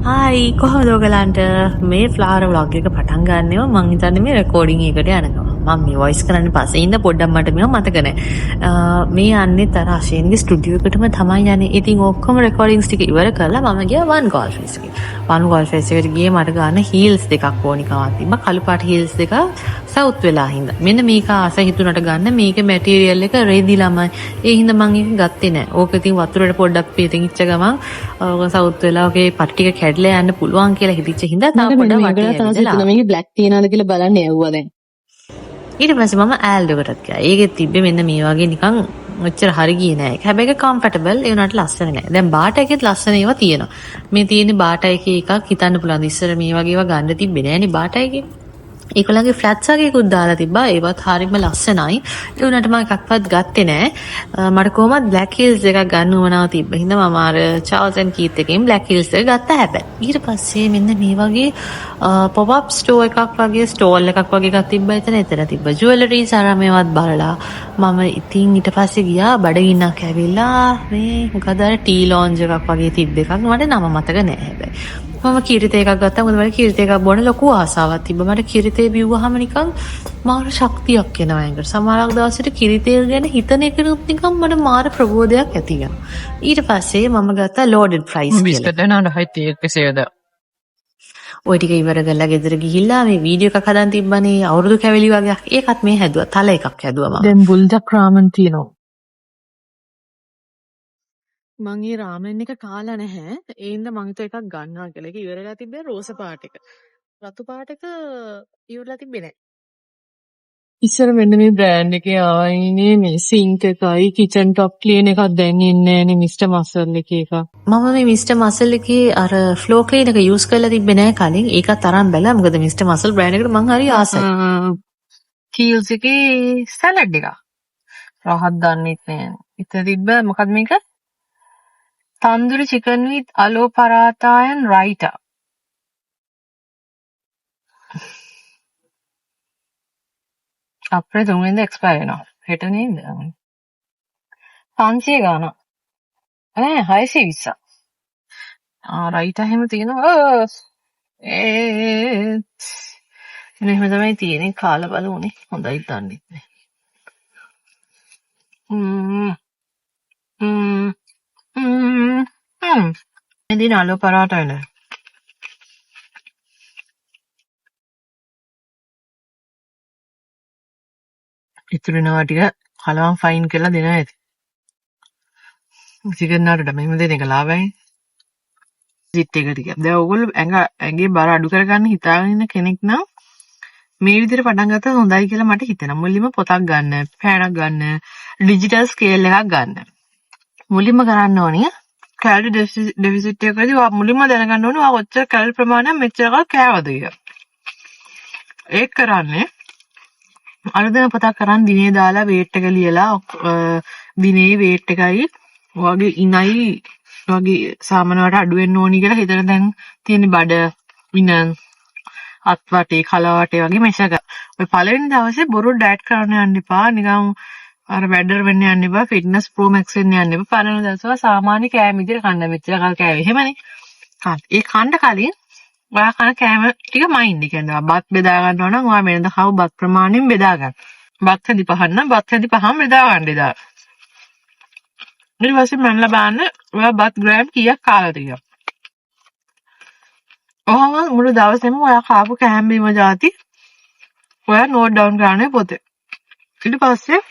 Hi කොහොමද ඔයගලන්ට මේ ෆ්ලාවර් ව්ලොග් එක පටන් ගන්නෙම මං හිතන්නේ මේ රෙකෝඩින් එකට යනකම මම මේ වොයිස් කරන්න පස්සේ ඉන්න පොඩ්ඩක් මට මේව මතක නැහැ මේ යන්නේ අර අශේන්ගේ ස්ටුඩියෝ එකටම තමයි යන්නේ ඉතින් ඔක්කොම රෙකෝඩින්ග්ස් ටික ඉවර කරලා මම ගියා වන් ගෝල්ෆ් එකට ගියේ මට ගන්න හීල්ස් දෙකක් ඕනිකමක් තිබ්බා කළු පාට හීල්ස් දෙක සවුත් වෙලා හින්දා මෙන්න මේක ආස හිතුණට ගන්න මේක මැටීරියල් එක රෙදි ළමයි ඒ හින්දා මං ඒක ගත්තේ නැහැ ඕක ඉතින් වතුරට පොඩ්ඩක් පිටින් ඉච්ච ගමන් ඕක සවුත් වෙලා ඔගේ පටි ටික කැඩලා යන්න පුළුවන් කියලා හිතච්ච හින්දා තාම පොඩ්ඩක් වටේ යනවා මේක බ්ලැක් තියනවාද කියලා බලන්න යවුවා දැන් ඊට පස්සේ මම ඇල්ඩෝකටත් ගියා ඒකෙත් තිබ්බේ මෙන්න මේ වගේ නිකන් ඔච්චර හරි ගියේ නෑ හැබැයි ඒක කම්ෆර්ටබල් ඒ උනාට ලස්සන නෑ දැන් බාටා එකෙත් ලස්සන ඒවා තියෙනවා මේ තියෙන්නේ බාටා එකේ එකක් හිතන්න පුළුවන් ඉස්සර මේ වගේ ඒවා ගන්න තිබ්බේ නෑනේ බාටා එකේ ඒකලගේ ෆ්ලැට්ස් වගේකුත් දාලා තිබ්බා ඒවත් හරියම ලස්සනයි ඒ උනාට මම එකක්වත් ගත්තේ නෑ මට කොහොමද බ්ලැක් හීල්ස් එකක් ගන්න උවමනාව තිබ්බ හින්දා මම අර චාල්ස් ඇන් කීත් එකෙන් බ්ලැක් හීල්ස් එක ගත්තා හැබැයි ඊට පස්සේ මෙන්න මේ වගේ පොප් අප් ස්ටෝර් එකක් වගේ ස්ටෝල් එකක් වගේ එකක් තිබ්බා එතන තිබ්බා ජුවලරීස් අර මේවත් බලලා මම ඉතින් ඊට පස්සේ ගියා බඩගින්නක් ඇවිල්ලා මේ මොකද අර ටී ලොන්ජ් එකක් වගේ තිබ්බ එකක් මට නම මතක නෑ හැබැයි මම කිරිතේ එකක් ගත්තා මොකද මට කිරිතේ එකක් බොන්න ලොකු ආසාවක් තිබ්බා මට කිරිතේ බිව්වහම නිකන් මාර ශක්තියක් එනවා ඒකට සමහරක් දවසට කිරිතේ ගැන හිතන එකනොත් නිකන් මට මාර ප්‍රබෝධයක් ඇති වෙනවා ඊට පස්සේ මම ගත්තා ලෝඩඩ් ෆ්‍රයිස් කියලා බිස්කට් නෑ හයිති එකසේද ඔය ටික ඉවර කරලා ගෙදර ගිහිල්ලා මේ වීඩියෝ එකක් හදන් තිබ්බනේ අවුරුදු කැවිලි වගේ ඒකත් මේ හැදුවා තල එකක් හැදුවා මම දැන් බුල්ජක් රාමන් තියෙනවා මං ඒ රාමෙන් එක කාලා නැහැ ඒ හින්දා මං හිතුවා එකක් ගන්නවා කියලා ඒක ඉවරලා තිබ්බේ රෝස පාට එක රතු පාට එක ඉවරලා තිබ්බේ නැහැ ඉස්සර මෙන්න මේ බ්‍රෑන්ඩ් එකේ ආවයිනේ මේ සින්ක් එකයි කිචන් টොප් ක්ලීන් එකක් දැන් ඉන්නේ නෑනේ මිස්ටර් මසල් එකේ එක මම මේ මිස්ටර් මසල් එකේ අර ෆ්ලෝ ක්ලීන් එක යූස් කරලා තිබ්බේ නැහැ කලින් ඒකත් අරන් බැලුවා මොකද මිස්ටර් මසල් බ්‍රෑන්ඩ් එකට මං හරි ආසයි කීල්ස් එකේ සලාඩ් එක රහත් දන්නෙත් නෑ ඉතින් තිබ්බ මොකද මේක tandoori chicken with aloo paratha and raita අප්‍රේල් 3 වෙනිදා එක්ස්පයර් වෙනවා හෙට නේද 500 ගාන ඈ 620 රයිටා හැම තියෙනවා එහෙම තමයි තියෙන්නේ කාලා බලමුනේ හොඳයි දන්නෙත් නෑ එදින aloo paratha වෙන ඉතුරුනවා ටික කලවම් ෆයින් කරලා දෙනවා ඇති. සිකන්නාට මෙහෙම දෙන එක ලාභයි. සිත් එක ටික. දැන් ඕගොල්ලෝ ඇඟේ බර අඩු කරගන්න හිතාගෙන ඉන්න කෙනෙක් නම් මේ විදිහට පටන් ගත්තොත් හොඳයි කියලා මට හිතෙනවා. මුලින්ම පොතක් ගන්න, පෑනක් ගන්න, ඩිජිටල් ස්කේල් එකක් ගන්න. මුලින්ම කරන්න ඕනේ කැලරි ඩෙෆිසිට් එකකදී මුලින්ම දැනගන්න ඕනේ ඔයා කොච්චර කැලරි ප්‍රමාණයක් මෙච්චරකල් කෑවද කියලා. ඒක කරන්නේ අනුදැන පොතක් කරන් දිනේ දාලා වේට් එක ලියලා දිනේ වේට් එකයි වගේ ඉනයි වගේ සාමාන්‍යවට අඩු වෙන්න ඕනි කියලා හිතන දැන් තියෙන බඩ ඉන අත් වටේ කල වටේ වගේ මෙෂක. ඔය පළවෙනි දවසේ බොරු ඩයට් කරන්න යන්න එපා. නිකන් අර වැඩර් වෙන්න යන්න එපා. ෆිට්නස් ප්‍රෝ මැක්ස් වෙන්න යන්න එපා. පළවෙනි දවසේ සාමාන්‍ය කෑම විදිහට කන්න මෙච්චර කල් කෑවේ. එහෙමනේ. ඒ කන්න කලින් ඔයා කන කෑම ටික මයින්ඩ් කියන්නේ බත් බෙදා ගන්නවා නම් ඔයා වෙනද කව බත් ප්‍රමාණයෙන් බෙදා ගන්න. බත් හැදි පහක් නම් බත් හැදි පහම බෙදා ගන්න ඉදා. ඊට පස්සේ මම බලන්න ඔයා බත් ග්‍රෑම් කීයක් කාලාද කියලා. ඔහම මුළු දවසෙම ඔයා කාපු කෑම බීම જાති ඔයා නෝට් ඩවුන් කරන්නේ පොතේ. ඊට පස්සේ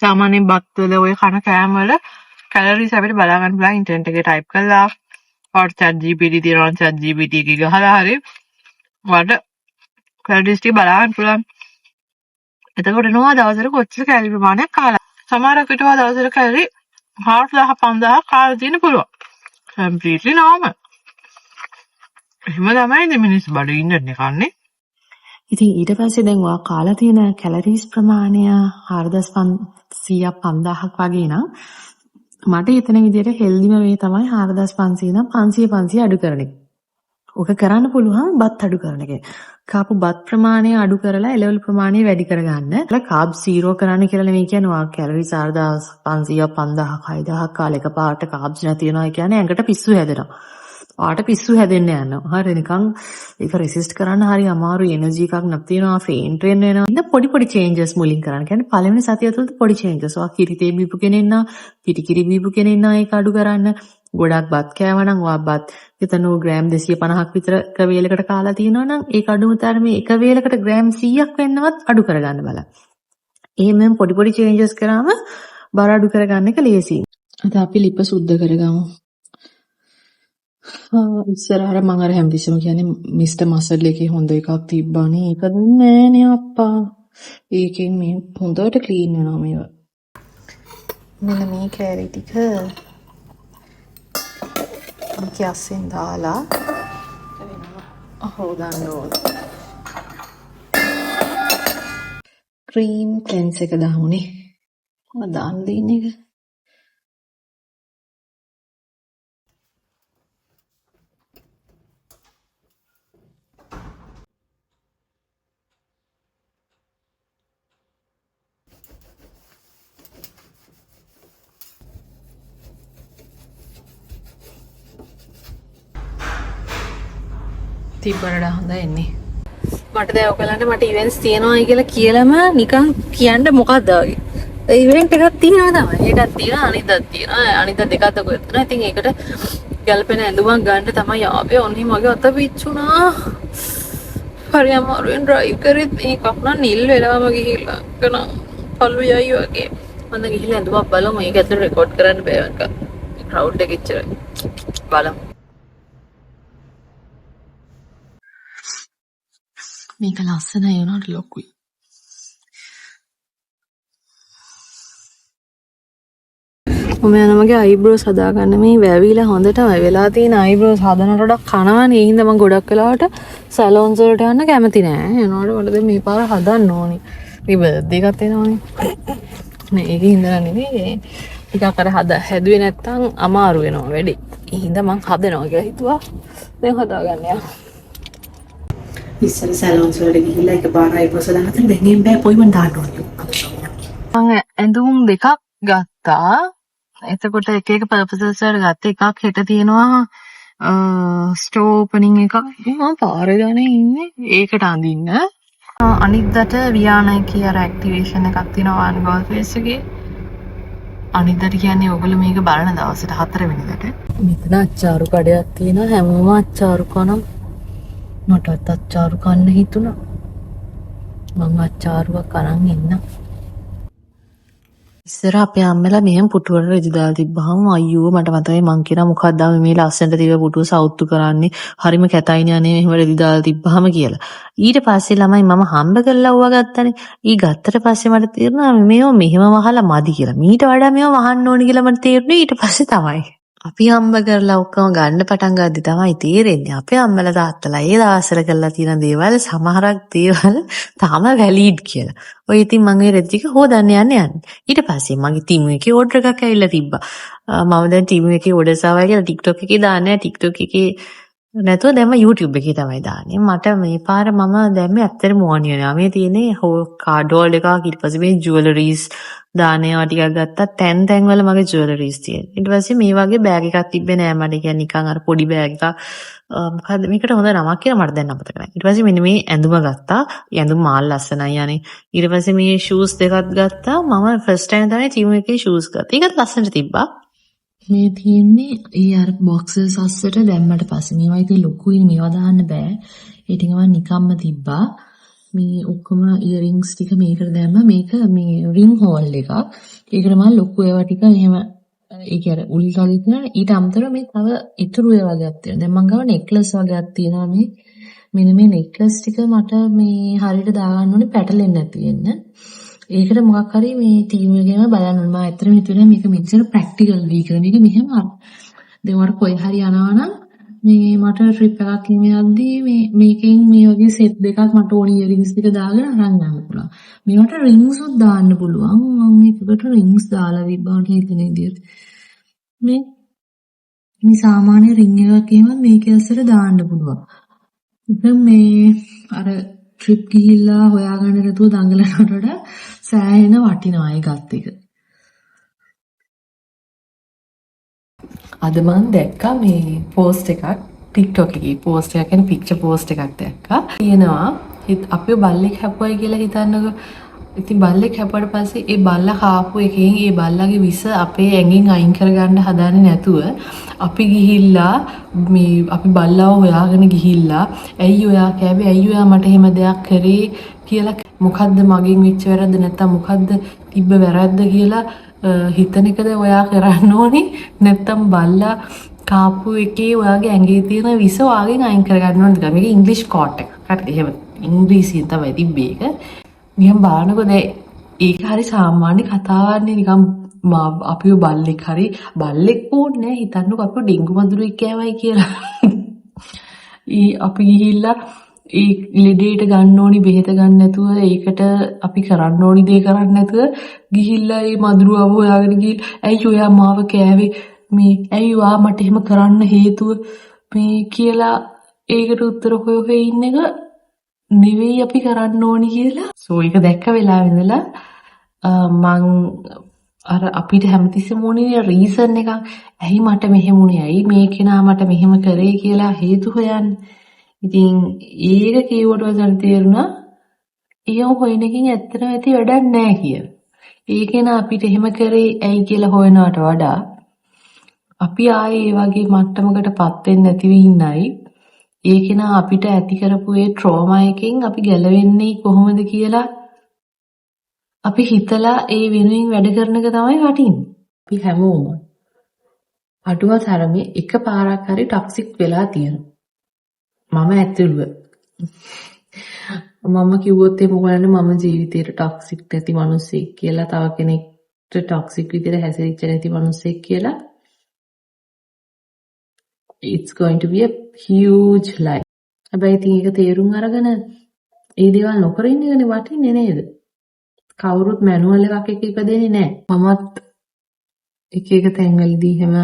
සාමාන්‍යයෙන් බත් වල ඔය කන කෑම වල කැලරිස් අපිට බලා ගන්න පුළුවන් ඉන්ටර්නෙට් එකේ ටයිප් කරලා chat GPT තියෙනවා chat GPT එකේ ගහලා හරි වඩ කැලරිස් ටික බලා ගන්න පුළුවන්. එතකොට නෝ දවසට කොච්චර කැලරි ප්‍රමාණයක් කාලා. සමහරක් විට දවසට කැලරි 4000 5000 කාලා තියෙන පුළුවන්. completely normal. එහෙම තමයි මිනිස්සු බඩ ඉන්නන්නේ කන්නේ. ඉතින් ඊට පස්සේ දැන් ඔයා කාලා තියෙන කැලරිස් ප්‍රමාණය 4500ක් 5000ක් වගේ නම් මට හිතන විදිහට හෙල්දිම වේ තමයි 4500 නම් 500 අඩු කරන එක. ඔක කරන්න පුළුවන් බත් අඩු කරන එක. කාපු බත් ප්‍රමාණය අඩු කරලා එලෙවල් ප්‍රමාණය වැඩි කරගන්න. කාබ්ස් 0 කරන්න කියලා නෙමෙයි කියන්නේ ඔයා කැලරිස් 4500 5000 6000 කාලේ එකපාරට කාබ්ස් නැති වෙනවා කියන්නේ ඇඟට පිස්සු හැදෙනවා. ආට පිස්සු හැදෙන්න යනවා. හරි නිකන් ඒක රෙසිස්ට් කරන්න හරි අමාරු එනර්ජි එකක් නැති වෙනවා ෆේන්ට් වෙනවා. ඉතින් පොඩි චේන්ජස් මුලින් කරන්න. කියන්නේ පළවෙනි සතිය තුළ පොඩි චේන්ජස්. ඔයා කිරිතේ බීපු කෙනෙක් නා කිරි බීපු කෙනෙක් නා ඒක අඩු කරන්න. ගොඩක් බත් කෑවනම් ඔයා බත් හිතනෝ ග්‍රෑම් 250ක් විතර එක වේලකට කාලා තියෙනවා නම් ඒක අඩුම තරමේ එක වේලකට ග්‍රෑම් 100ක් වෙන්නවත් අඩු කරගන්න බලන්න. එහෙනම් පොඩි චේන්ජස් කරාම බර අඩු කරගන්න එක ලේසියි. අද අපි ලිප සුද්ධ කරගමු. ඉස්සරහට මම අර හැමතිස්සම කියන්නේ මිස්ටර් මසල් එකේ හොඳ එකක් තිබ්බානේ. ඒක නෑනේ අප්පා. ඒකෙන් මේ හොඳට ක්ලීන් වෙනවා මේවා. මෙන්න මේ කැරි ටික කියාසෙන් දාලා හොදන්න ඕන. ක්‍රීම් ක්ලෙන්ස් එක දාමුනේ. මම දාන්න දෙන්නේ එක. තිබ්බරඩ හොඳ එන්නේ. මට දැන් ඔයගලන්ට මට ඉවෙන්ට්ස් තියෙනවායි කියලා කියලාම නිකන් කියන්න මොකක්ද වගේ. ඉවෙන්ට් එකක් තියෙනවා තමයි. ඒකක් තියෙනවා අනිද්දාක් තියෙනවා. අනිද්දා දෙකක්ද කොහෙද තියෙනවා. ඉතින් ඒකට ගැලපෙන ඇඳුමක් ගන්න තමයි ආවේ. ඔන්නේ මගේ අත පිච්චුණා. හරි අමාරුවෙන් ඩ්‍රයිව් කරෙත් මේකක් නම් නිල් වෙලාම ගිහිල්ලා කන පල්වියයි වගේ. මම ගිහිල්ලා ඇඳුමක් බලමු. මේක ඇතුළේ රෙකෝඩ් කරන්න බෑ වන්ක. ක්‍රවුඩ් එක ඉච්චරයි. බලමු. මේක ලස්සනයි වුණාට ලොකුයි. මම යන මගේ අයිබ්‍රෝස් හදාගන්න මේ වැවිලා හොඳටම වෙලා තියෙන අයිබ්‍රෝස් හදනට වඩා කනවනේ. ඒ හින්දා මම ගොඩක් වෙලාවට සැලොන්ස් වලට යන්න කැමති නෑ. එනකොට මට දැන් මේ පාර හදන්න ඕනේ. මේ බර්ත්ඩේ එකක් එනවනේ. නේ ඒක හින්දා නෙවෙයි. ටිකක් අර හැදුවේ නැත්තම් අමාරු වෙනවා වැඩි. ඒ හින්දා මම හදනවා කියලා හිතුවා. දැන් හදාගන්න යනවා. ඉස්සර සැලොන්ස් වලට ගිහිල්ලා එකපාර අයිබ්‍රෝස් හදන්න දැන් එන්නේ බෑ පොයි මන් දාන්න ඕනේ. මම ඇඳුම් දෙකක් ගත්තා. එතකොට එක පර්පසස් වල ගත්ත එකක් හෙට තියෙනවා ස්ටෝ ඕපනින් එකක්. මම පාරේ ගානේ ඉන්නේ. ඒකට අඳින්න. අනිද්දාට වියානයි අර ඇක්ටිවේෂන් එකක් තියෙනවා වන් ගෝල් ෆේස් එකේ. අනිද්දාට කියන්නේ ඔයගොල්ලෝ මේක බලන දවසට 4 වෙනිදාට. මෙතන අච්චාරු කඩයක් තියෙනවා. හැමෝම අච්චාරු කනවා. මටත් අච්චාරු කන්න හිතුණා. මම අච්චාරුවක් අරන් ඉන්නම්. ඉස්සර අපේ අම්මලා මෙහෙම පුටුවල රෙදි දාලා තිබ්බහම අයියෝ මට මතකයි මං කියනවා මොකක්ද මේ ලස්සනට තිබ්බ පුටුව සවුත්තු කරන්නේ හරිම කැතයිනේ අනේ මෙහෙම රෙදි දාලා තිබ්බහම කියලා. ඊට පස්සේ ළමයි මම හම්බ කරලා ඌව ගත්තනේ. ඊ ගත්තට පස්සේ මට තේරුණා මේව මෙහෙම වහලා මදි කියලා. මීට වඩා මේව වහන්න ඕනි කියලා මට තේරුණේ ඊට පස්සේ තමයි. අපි හම්බ කරලා ඔක්කොම ගන්න පටන් ගද්දි තමයි තේරෙන්නේ අපේ අම්මලා තාත්තලා ඒ දවස්වල කරලා තියෙන දේවල් සමහරක් දේවල් තාම වැලිඩ් කියලා. ඔය ඉතින් මම ඒ රෙදි ටික හොදන්න යන්නේ. ඊට පස්සේ මගේ ටීම් එකේ ඕඩර් එකක් ඇවිල්ලා තිබ්බා. මම දැන් ටීම් එකේ ඕඩර්ස් ආවා කියලා TikTok එකේ දාන්නේ. TikTok එකේ නැතුව දැම්ම YouTube එකේ තමයි දාන්නේ. මට මේ පාර මම දැම්මේ ඇත්තටම ඕනියනවා. මේ තියෙන්නේ කාඩ් හෝල්ඩ් එකක් ඊට පස්සේ මේ ජුවලරීස් දානවා ටිකක් ගත්තා. තැන් වල මගේ ජුවලරීස් තියෙනවා. ඊට පස්සේ මේ වගේ බෑග් එකක් තිබ්බේ නෑ මට. කියන්නේ නිකන් අර පොඩි බෑග් එකක්. මොකද්ද මේකට හොඳ නමක් කියලා මට දැන් අමතක නැහැ. ඊට පස්සේ මෙන්න මේ ඇඳුම ගත්තා. ඒ ඇඳුම මාල් ලස්සනයි යන්නේ. ඊට පස්සේ මේ ෂූස් දෙකක් ගත්තා. මම ෆස්ට් ටයිම් තමයි ටීම් එකේ ෂූස් ගත්තා. ඒකත් ලස්සනට තිබ්බා. මේ තියෙන්නේ ඒ අර බොක්සස් අස්සට දැම්මට පස්සේ මේවා ඉතින් ලොකුයි මේවා දාන්න බෑ. ඒ ටික මම නිකම්ම තිබ්බා. මේ ඔක්කොම ඉයරින්ග්ස් ටික මේකට දැම්ම. මේක මේ රින් හෝල් එකක්. ඒකට මම ලොකු ඒවා ටික එහෙම ඒ කියන්නේ උල් වගේ තියෙනවා. ඊට අමතරව මේ තව ඉතුරු ඒවා වගේක් තියෙනවා. දැන් මම ගාව නෙක්ලස් වගේක් තියෙනවා මේ. මෙන්න මේ නෙක්ලස් ටික මට මේ හරියට දාගන්න ඕනේ පැටලෙන්නේ නැති වෙන්න. ඒකට මොකක් හරි මේ ටීම් එකේම බලන්න ඕනේ. මම ඇත්තටම හිතුවේ මේක මෙච්චර ප්‍රැක්ටිකල් වෙයි කියලා. මේක මෙහෙම දැන් මට කොයි හරි යනවා නම් මේ මට ට්‍රිප් එකක් යද්දී මේකෙන් මේ වගේ සෙට් දෙකක් මට ඕන ඉයරින්ග්ස් ටික දාගෙන අරන් යන්න පුළුවන්. මේවට රින්ග්ස් උත් දාන්න පුළුවන්. මම මේකට රින්ග්ස් දාලා තිබ්බාට හිතන විදියට. මේ සාමාන්‍ය රින් එකක් එහෙම මේකේ ඇස්සට දාන්න පුළුවන්. ඉතින් මේ අර ට්‍රිප් ගිහිල්ලා හොයාගන්න නැතුව දඟලනට වඩා සෑහෙන වටිනවා ඒකත් එක. අද මම දැක්කා මේ පෝස්ට් එකක් TikTok එකේ post එකක් කියන්නේ picture post එකක් දැක්කා. තියෙනවා අපිව බල්ලෙක් හැපුවයි කියලා හිතන්නකෝ. ඉතින් බල්ලෙක් හැපුවට පස්සේ ඒ බල්ලා කාපු එකෙන් ඒ බල්ලාගේ විස අපේ ඇඟෙන් අයින් කරගන්න හදාන්නේ නැතුව අපි ගිහිල්ලා අපි බල්ලාව හොයාගෙන ගිහිල්ලා ඇයි ඔයා කෑවේ, ඇයි ඔයා මට එහෙම දෙයක් කරේ කියලා, මොකද්ද මගෙන් වෙච්ච වැරද්ද නැත්තම් මොකද්ද තිබ්බ වැරද්ද කියලා හිතන එකද ඔයා කරන්න ඕනේ. නැත්තම් බල්ලා කාපු එකේ ඔයාගේ ඇඟේ තියෙන විස ඔයාගෙන් අයින් කරගන්න ඕනද? මේක ඉංග්‍රීසි කෝට් එකක්. හරි, එහෙම ඉංග්‍රීසියෙන් තමයි තිබ්බේ ඒක. නිකන් බලනකොට ඒක හරි සාමාන්‍ය කතාවක්නේ. නිකන් අපිව බල්ලෙක් ඕනේ නෑ. හිතන්නකො අපිව ඩෙංගු මදුරුවෙක් කෑවයි කියලා. අපි ගිහිල්ලා ඒ ලෙඩේට ගන්න ඕනි බෙහෙත ගන්න නැතුව, ඒකට අපි කරන්න ඕනි දේ කරන්න නැතුව ගිහිල්ලා ඒ මදුරුවව හොයාගෙන ගිහින් ඇයි ඔයා මාව කෑවේ, ඇයි ඔයා මට එහෙම කරන්න හේතුව කියලා ඒකට උත්තර හොය ඉන්න එක නෙවෙයි අපි කරන්න ඕනි කියලා. සෝ ඒක දැක්ක වෙලාවෙ ඉඳලා මං අර අපිට හැමතිස්සෙම ඕනේ රීසන් එකක්. ඇයි මට මෙහෙම උනේ, ඇයි මේ කෙනා මට මෙහෙම කරේ කියලා හේතු හොයන්න. ඉතින් ඒක කිව්වට වසන් තේරුණා ඒ හොයන එකකින් ඇත්තටම ඇති වැඩක් නැහැ කියලා. ඒ කෙනා අපිට එහෙම කරේ ඇයි කියලා හොයනවට වඩා අපි ආයේ ඒ වගේ මට්ටමකටපත් වෙන්නේ නැතිව ඉන්නයි. ඒ කෙනා අපිට ඇති කරපු ඒ ට්‍රෝමා එකෙන් අපි ගැලවෙන්නේ කොහොමද කියලා අපි හිතලා ඒ වෙනුවෙන් වැඩ කරන එක තමයි වටින්නේ. අපි හැමෝම අඩුම තරමේ එක පාරක් හරි ටොක්සික් වෙලා තියෙනවා. මම ඇතුළුව. මම කිව්වොත් ඒ මොකද මම ජීවිතේට ටොක්සික් නැති මිනිස්සෙක් කියලා, තව කෙනෙක්ට ටොක්සික් විදිහට හැසිරෙච්ච නැති මිනිස්සෙක් කියලා, it's going to be a huge lie. හැබැයි ඉතින් ඒක තේරුම් අරගෙන ඒ දේවල් නොකර ඉන්න එකනේ වටින්නේ නේද? කවුරුත් මැනුවල් එකක් එක ඉපදෙන්නේ නැහැ. මමත් එක එක තැන්වලදී හැම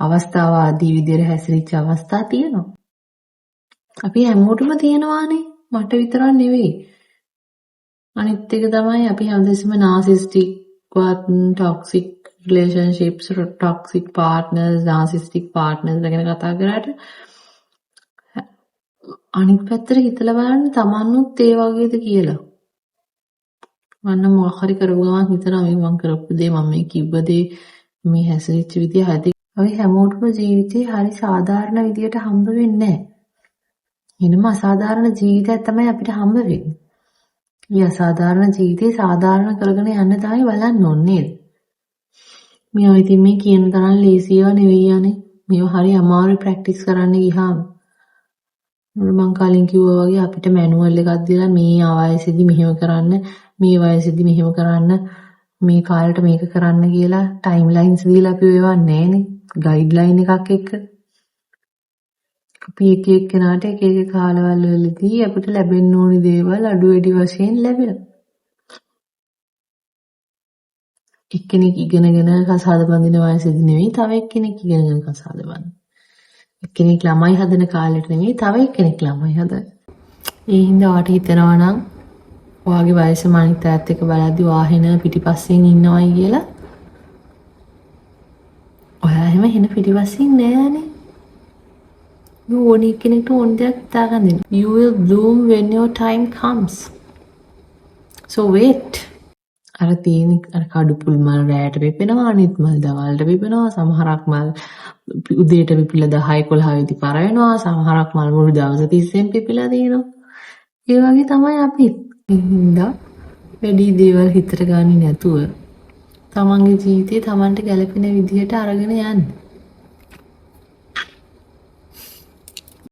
අවස්ථාව ආදී විදිහට හැසිරෙච්ච අවස්ථා තියෙනවා. අපි හැමෝටම තියෙනවානේ. මට විතරක් නෙවෙයි. අනිත් එක තමයි අපි හැමදෙස්සම narcissistic වත් toxic relationships, toxic partners, narcissistic partners ගැන කතා කරාට අනිත් පැත්තට හිතලා බලන්න තමන්නුත් ඒ වගේද කියලා. මන්න මොකක් හරි කරපු ගමන් හිතනවා මේ මං කරපු දේ, මම මේ කිව්ව දේ, මේ හැසිරෙච්ච විදිය හරි. අපි හැමෝටම ජීවිතේ හරි සාධාරණ විදියට හම්බ වෙන්නේ නැහැ. එනම අසාධාරණ ජීවිතයක් තමයි අපිට හම්බ වෙන්නේ. මේ අසාධාරණ ජීවිතේ සාධාරණ කරගෙන යන්න තමයි බලන්න ඕනේ. මේ ඔය ඉතින් මේ කියන තරම් ලේසියව නෙවෙයි යන්නේ. මේව හරි අමාරු ප්‍රැක්ටිස් කරන්න ගියාම. මම කලින් කිව්වා වගේ අපිට මැනුවල් එකක් දීලා මේ වයසේදී මෙහෙම කරන්න, මේ වයසේදී මෙහෙම කරන්න, මේ කාලෙට මේක කරන්න කියලා ටයිම් ලයින්ස් දීලා අපි ඒවා නැහැනේ. ගයිඩ්ලයින් එකක් එක්ක. අපි එක එක්කෙනාට එක එක කාලවල වලදී අපිට ලැබෙන්න ඕනි දේවල් අඩු වැඩි වශයෙන් ලැබෙනවා. එක්කෙනෙක් ඉගෙනගෙන කසාද බඳින වයසේදී නෙවෙයි තව එක්කෙනෙක් ඉගෙනගෙන කසාද බඳින. එක්කෙනෙක් ළමයි හදන කාලෙට නෙවෙයි තව එක්කෙනෙක් ළමයි හදන. ඒ හින්දා වාට හිතනවා නම් ඔයාගේ වයසේ මනිත් ඈත් එක බලද්දි වාහෙන පිටිපස්සෙන් ඉන්නවයි කියලා. ඔයා එහෙම හින පිටිපස්සෙන් නෑනේ. You only connect to one day. You will bloom when your time comes. So wait. අර තියෙන අර කඩුපුල් මල් රැයට පිපෙනවා, අනිත් මල් දවල්ට පිපෙනවා, සමහරක් මල් උදේට පිපිලා 10 11 වෙදි පර වෙනවා, සමහරක් මල් මුළු දවස තිස්සෙම පිපිලා තියෙනවා. ඒ වගේ තමයි අපි. හින්දා වැඩි දේවල් හිතට ගන්නේ නැතුව තමන්ගේ ජීවිතේ තමන්ට ගැළපෙන විදිහට අරගෙන යන්න.